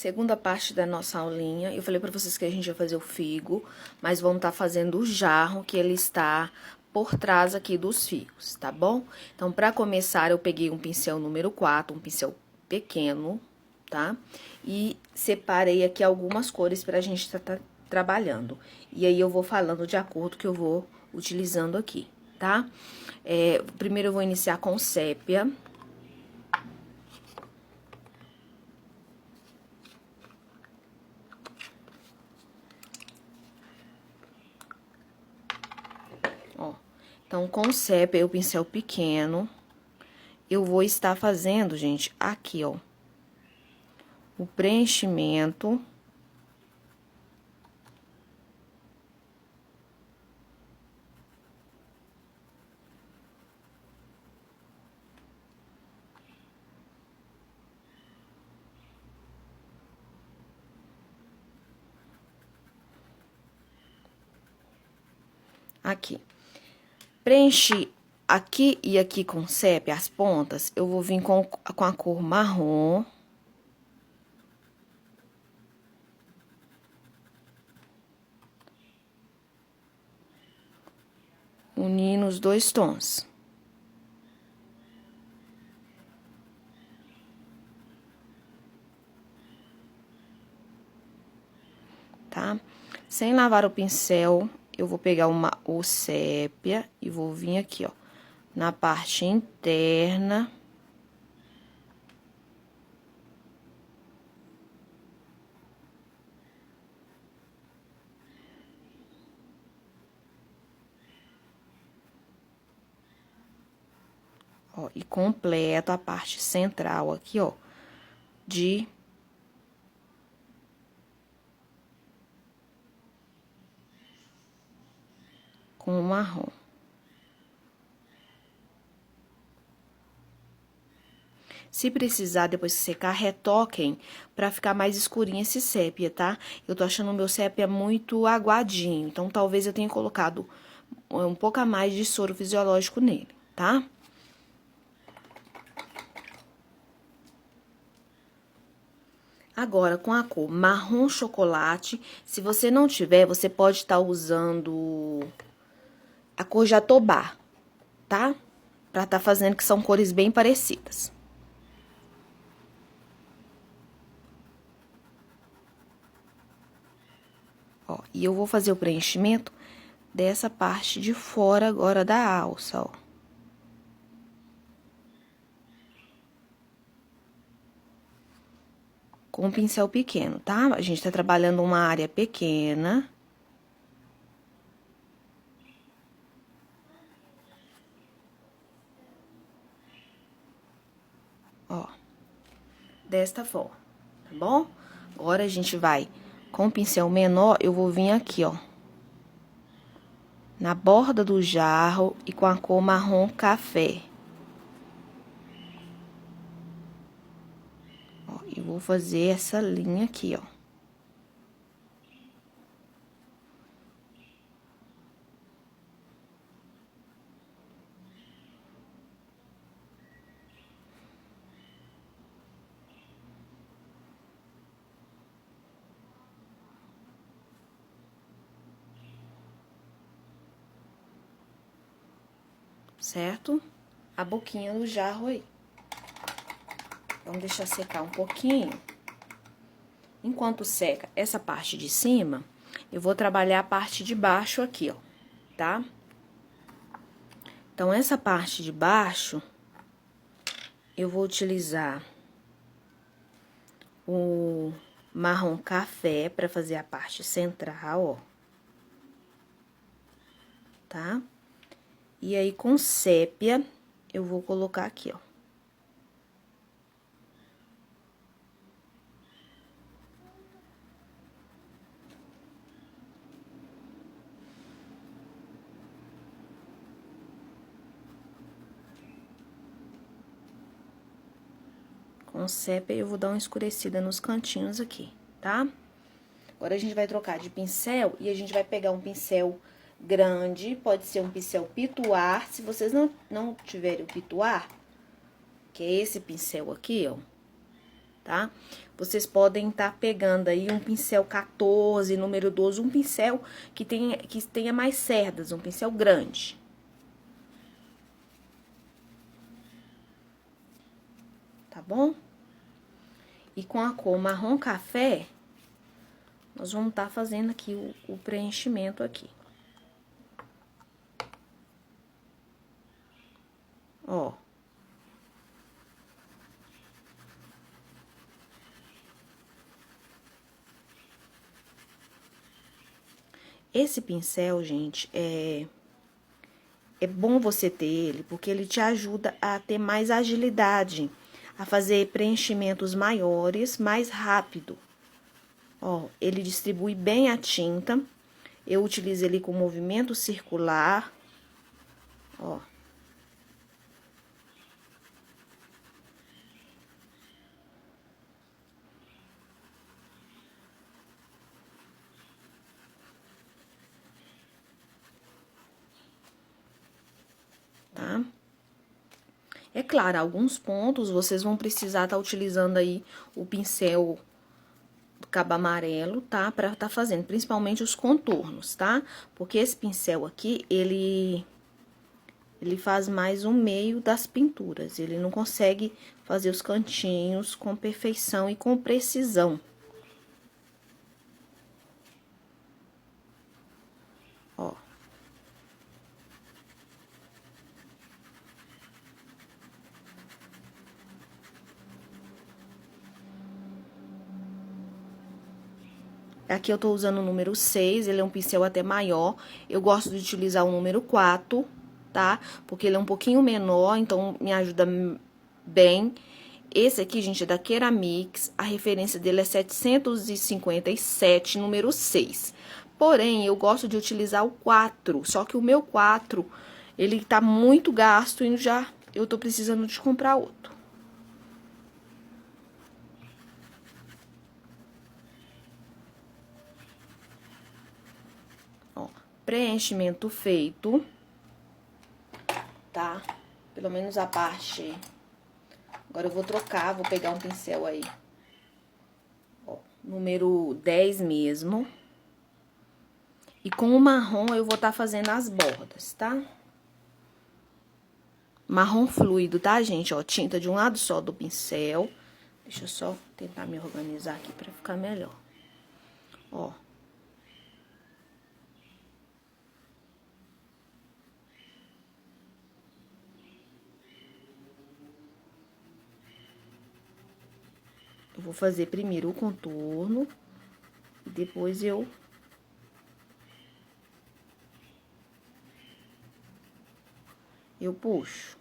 Segunda parte da nossa aulinha, eu falei pra vocês que a gente ia fazer o figo, mas vamos estar fazendo o jarro, que ele está por trás aqui dos figos, tá bom? Então, pra começar, eu peguei um pincel número 4, um pincel pequeno, tá? E separei aqui algumas cores pra gente tá trabalhando. E aí, eu vou falando de acordo que eu vou utilizando aqui, tá? Primeiro, eu vou iniciar com sépia. Ó, então, com sépia, o pincel pequeno, eu vou estar fazendo, gente, aqui, ó, o preenchimento. Aqui. Preenchi aqui e aqui com sépia as pontas, eu vou vir com a cor marrom. Unindo os dois tons. Tá? Sem lavar o pincel, eu vou pegar o sépia e vou vir aqui, ó, na parte interna. Ó, e completo a parte central aqui, ó, com o marrom. Se precisar, depois que secar, retoquem pra ficar mais escurinho esse sépia, tá? Eu tô achando o meu sépia muito aguadinho, então talvez eu tenha colocado um pouco a mais de soro fisiológico nele, tá? Agora, com a cor marrom chocolate, se você não tiver, você pode estar usando a cor jatobá, tá? Pra tá fazendo, que são cores bem parecidas. Ó, e eu vou fazer o preenchimento dessa parte de fora agora da alça, ó. Com um pincel pequeno, tá? A gente tá trabalhando uma área pequena. Ó, desta forma, tá bom? Agora, a gente vai, com o pincel menor, eu vou vir aqui, ó, na borda do jarro e com a cor marrom café. Ó, e vou fazer essa linha aqui, ó. Certo? A boquinha do jarro aí. Vamos deixar secar um pouquinho. Enquanto seca essa parte de cima, eu vou trabalhar a parte de baixo aqui, ó, tá? Então, essa parte de baixo, eu vou utilizar o marrom café pra fazer a parte central, ó. Tá? E aí, com sépia, eu vou colocar aqui, ó. Com sépia, eu vou dar uma escurecida nos cantinhos aqui, tá? Agora, a gente vai trocar de pincel e a gente vai pegar um pincel grande, pode ser um pincel pituar. Se vocês não tiverem o pituar, que é esse pincel aqui, ó. tá? Vocês podem estar pegando aí um pincel 14, número 12, um pincel que tenha mais cerdas, um pincel grande. Tá bom? E com a cor marrom café, nós vamos estar fazendo aqui o preenchimento aqui. Ó. Esse pincel, gente, é bom você ter ele, porque ele te ajuda a ter mais agilidade, a fazer preenchimentos maiores, mais rápido. Ó, ele distribui bem a tinta. Eu utilizo ele com movimento circular. Ó. Tá? É claro, alguns pontos vocês vão precisar estar utilizando aí o pincel do cabo amarelo, tá? Pra tá fazendo, principalmente os contornos, tá? Porque esse pincel aqui, ele faz mais um meio das pinturas. Ele não consegue fazer os cantinhos com perfeição e com precisão. Ó. Aqui eu tô usando o número 6, ele é um pincel até maior. Eu gosto de utilizar o número 4, tá? Porque ele é um pouquinho menor, então me ajuda bem. Esse aqui, gente, é da Keramix, a referência dele é 757, número 6. Porém, eu gosto de utilizar o 4, só que o meu 4, ele tá muito gasto e já eu tô precisando de comprar outro. Ó, preenchimento feito, tá? Pelo menos a parte... Agora, eu vou trocar, vou pegar um pincel aí. Ó, número 10 mesmo. E com o marrom, eu vou estar fazendo as bordas, tá? Marrom fluido, tá, gente? Ó, tinta de um lado só do pincel. Deixa eu só tentar me organizar aqui pra ficar melhor. Ó. Eu vou fazer primeiro o contorno. E depois eu puxo.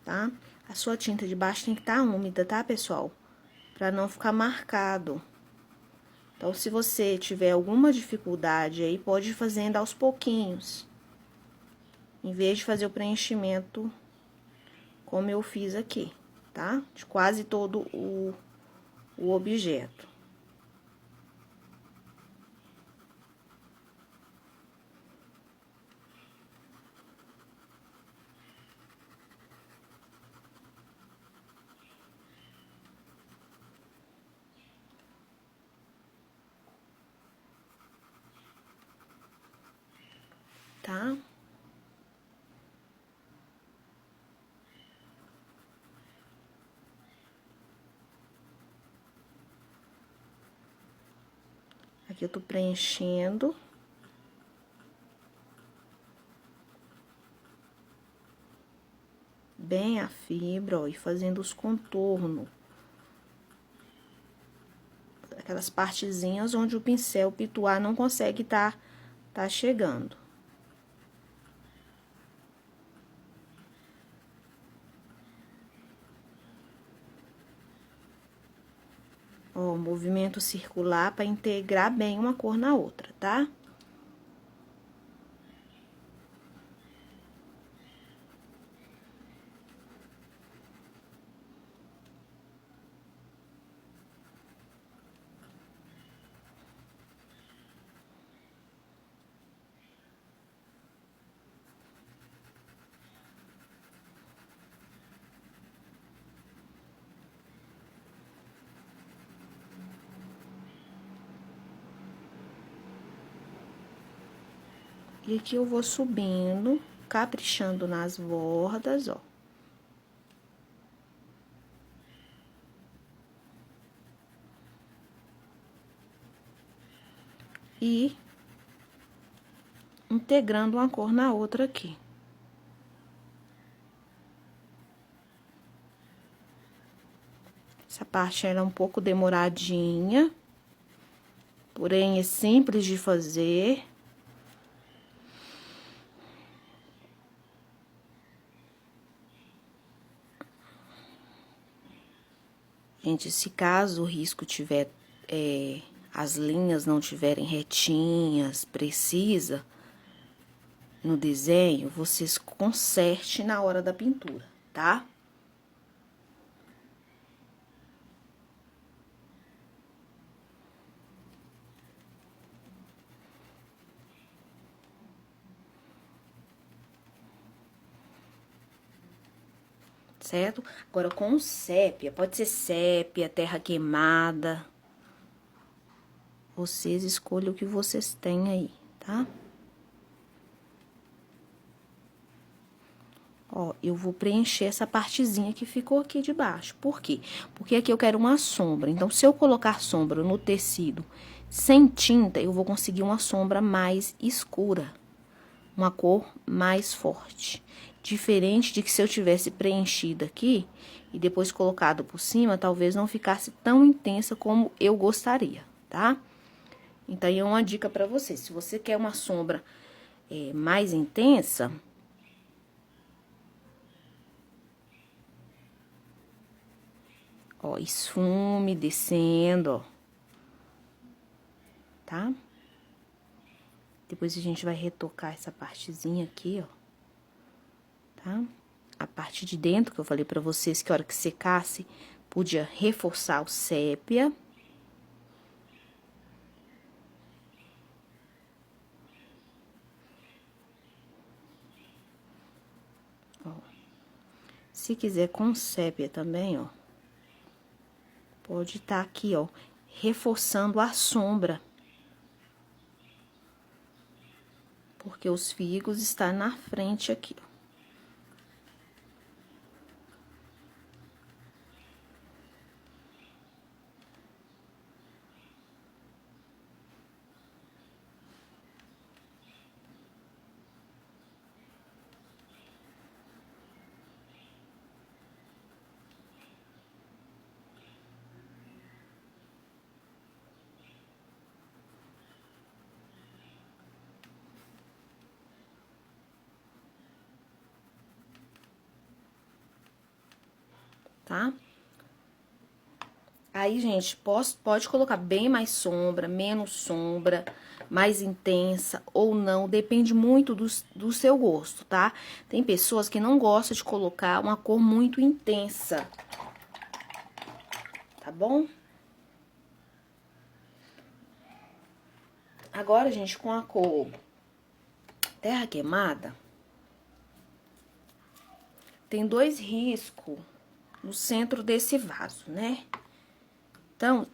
Tá? A sua tinta de baixo tem que estar úmida, tá, pessoal? Pra não ficar marcado. Então, se você tiver alguma dificuldade aí, pode ir fazendo aos pouquinhos. Em vez de fazer o preenchimento como eu fiz aqui, tá? De quase todo o objeto. Tá? Aqui eu tô preenchendo. Bem a fibra, ó, e fazendo os contornos. Aquelas partezinhas onde o pincel pituar não consegue tá chegando. Ó, movimento circular para integrar bem uma cor na outra, tá? E aqui eu vou subindo, caprichando nas bordas, ó. E integrando uma cor na outra aqui. Essa parte era um pouco demoradinha, porém é simples de fazer. Gente, se caso o risco tiver, as linhas não tiverem retinhas, precisa, no desenho, vocês conserte na hora da pintura, tá? Certo? Agora, com sépia, pode ser sépia, terra queimada. Vocês escolhem o que vocês têm aí, tá? Ó, eu vou preencher essa partezinha que ficou aqui de baixo. Por quê? Porque aqui eu quero uma sombra. Então, se eu colocar sombra no tecido sem tinta, eu vou conseguir uma sombra mais escura. Uma cor mais forte. Diferente de que se eu tivesse preenchido aqui e depois colocado por cima, talvez não ficasse tão intensa como eu gostaria, tá? Então, é uma dica pra você. Se você quer uma sombra mais intensa, ó, esfume descendo, ó. Tá? Depois a gente vai retocar essa partezinha aqui, ó. Tá? A parte de dentro, que eu falei pra vocês que a hora que secasse, podia reforçar o sépia. Ó. Se quiser com sépia também, ó. Pode estar aqui, ó, reforçando a sombra. Porque os figos estão na frente aqui, ó. Tá? Aí, gente, pode colocar bem mais sombra, menos sombra, mais intensa ou não, depende muito do seu gosto, tá? Tem pessoas que não gostam de colocar uma cor muito intensa, tá bom? Agora, gente, com a cor terra queimada, tem 2 riscos no centro desse vaso, né? Então,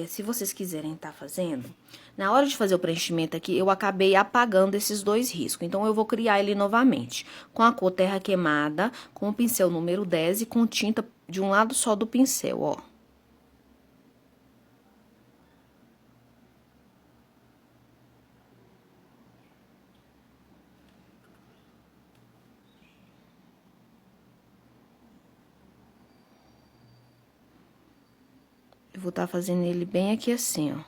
se vocês quiserem estar fazendo, na hora de fazer o preenchimento aqui, eu acabei apagando esses 2 riscos. Então, eu vou criar ele novamente, com a cor terra queimada, com o pincel número 10 e com tinta de um lado só do pincel, ó. Eu vou estar fazendo ele bem aqui assim, ó.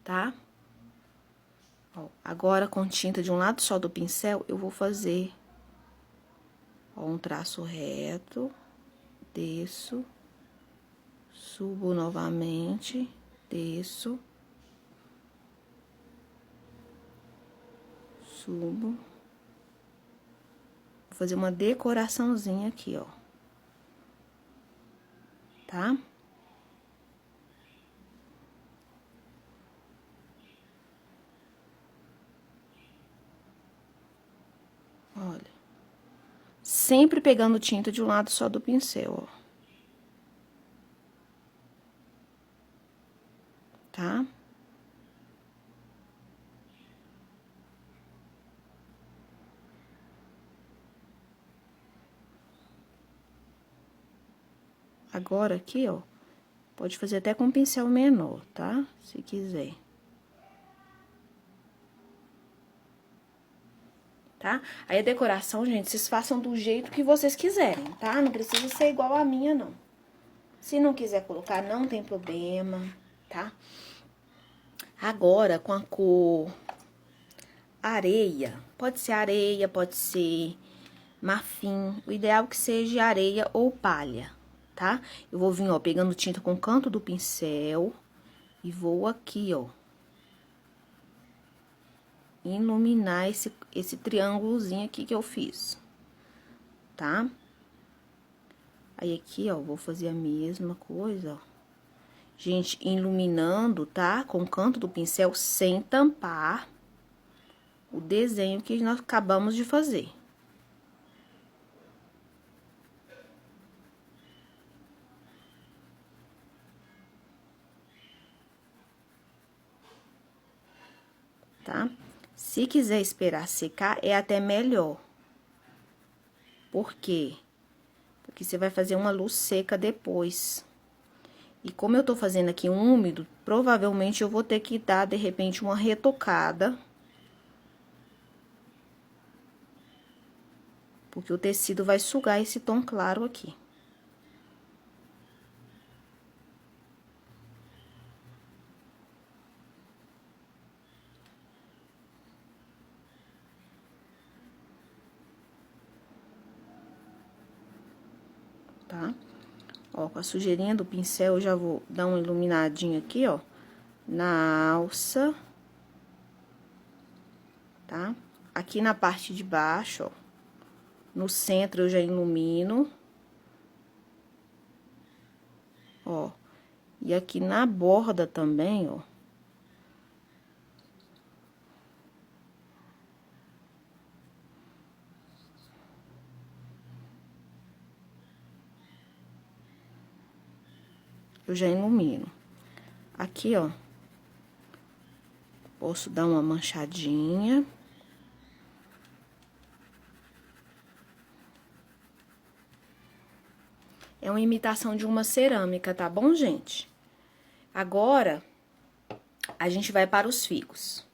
Tá? Ó, agora, com tinta de um lado só do pincel, eu vou fazer, ó, um traço reto, desço, subo novamente, desço, subo. Vou fazer uma decoraçãozinha aqui, ó. Tá? Olha. Sempre pegando tinta de um lado só do pincel, ó. tá? Agora, aqui, ó, pode fazer até com um pincel menor, tá? Se quiser. Tá? Aí, a decoração, gente, vocês façam do jeito que vocês quiserem, tá? Não precisa ser igual a minha, não. Se não quiser colocar, não tem problema, tá? Agora, com a cor areia, pode ser marfim. O ideal é que seja areia ou palha, tá? Eu vou vir, ó, pegando tinta com o canto do pincel e vou aqui, ó, iluminar esse triângulozinho aqui que eu fiz, tá? Aí, aqui, ó, vou fazer a mesma coisa, ó. Gente, iluminando, tá? Com o canto do pincel sem tampar o desenho que nós acabamos de fazer. Tá? Se quiser esperar secar, é até melhor. Por quê? Porque você vai fazer uma luz seca depois. E como eu tô fazendo aqui um úmido, provavelmente eu vou ter que dar, de repente, uma retocada. Porque o tecido vai sugar esse tom claro aqui. Tá? Ó, com a sujeirinha do pincel, eu já vou dar uma iluminadinha aqui, ó, na alça. Tá? Aqui na parte de baixo, ó, no centro eu já ilumino. Ó, e aqui na borda também, ó. Eu já ilumino. Aqui, ó, posso dar uma manchadinha. É uma imitação de uma cerâmica, tá bom, gente? Agora, a gente vai para os figos.